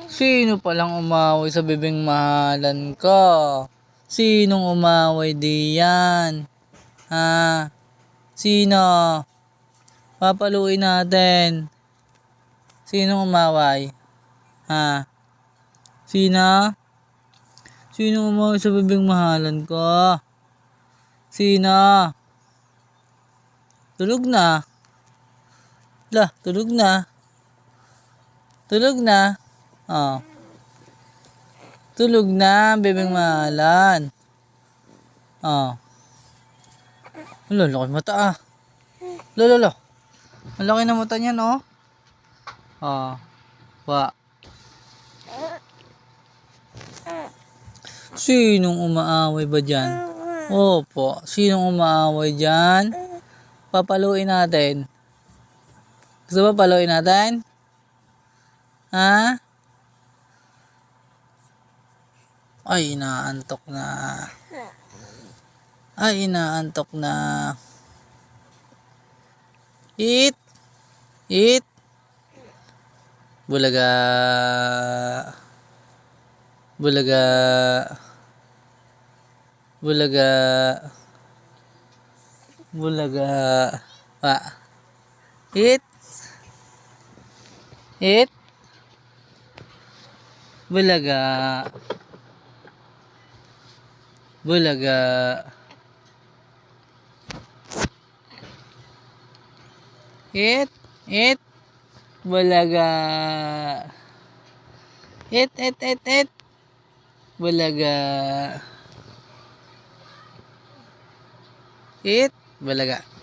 Sino palang umaway sa bibing mahalan ka? Sinong umaway diyan? Ha? Sino? Papaluin natin. Sinong umaway? Ha? Sino? Sino umaway sa bibing mahalan ko? Sino? Tulog na. Lah, tulog na. Tulog na. Oh. Tulog na, bibing mahalan. Oh. Lalo, laki mata ah. Lalo. Ang laki na mata niyan, oh. Oh. Wa. Sinong umaaway ba dyan? Opo. Sinong umaaway dyan? Papaluin natin. Gusto ba paluin natin? Ha? Ay, inaantok na. Ay, inaantok na. Eat. Eat. Bulaga. Bulaga. Bulaga. Bulaga. Ah. Eat. Eat. Bulaga. Bulaga. Eat. Eat. Bulaga. Eat. Bulaga. Eat. Bulaga.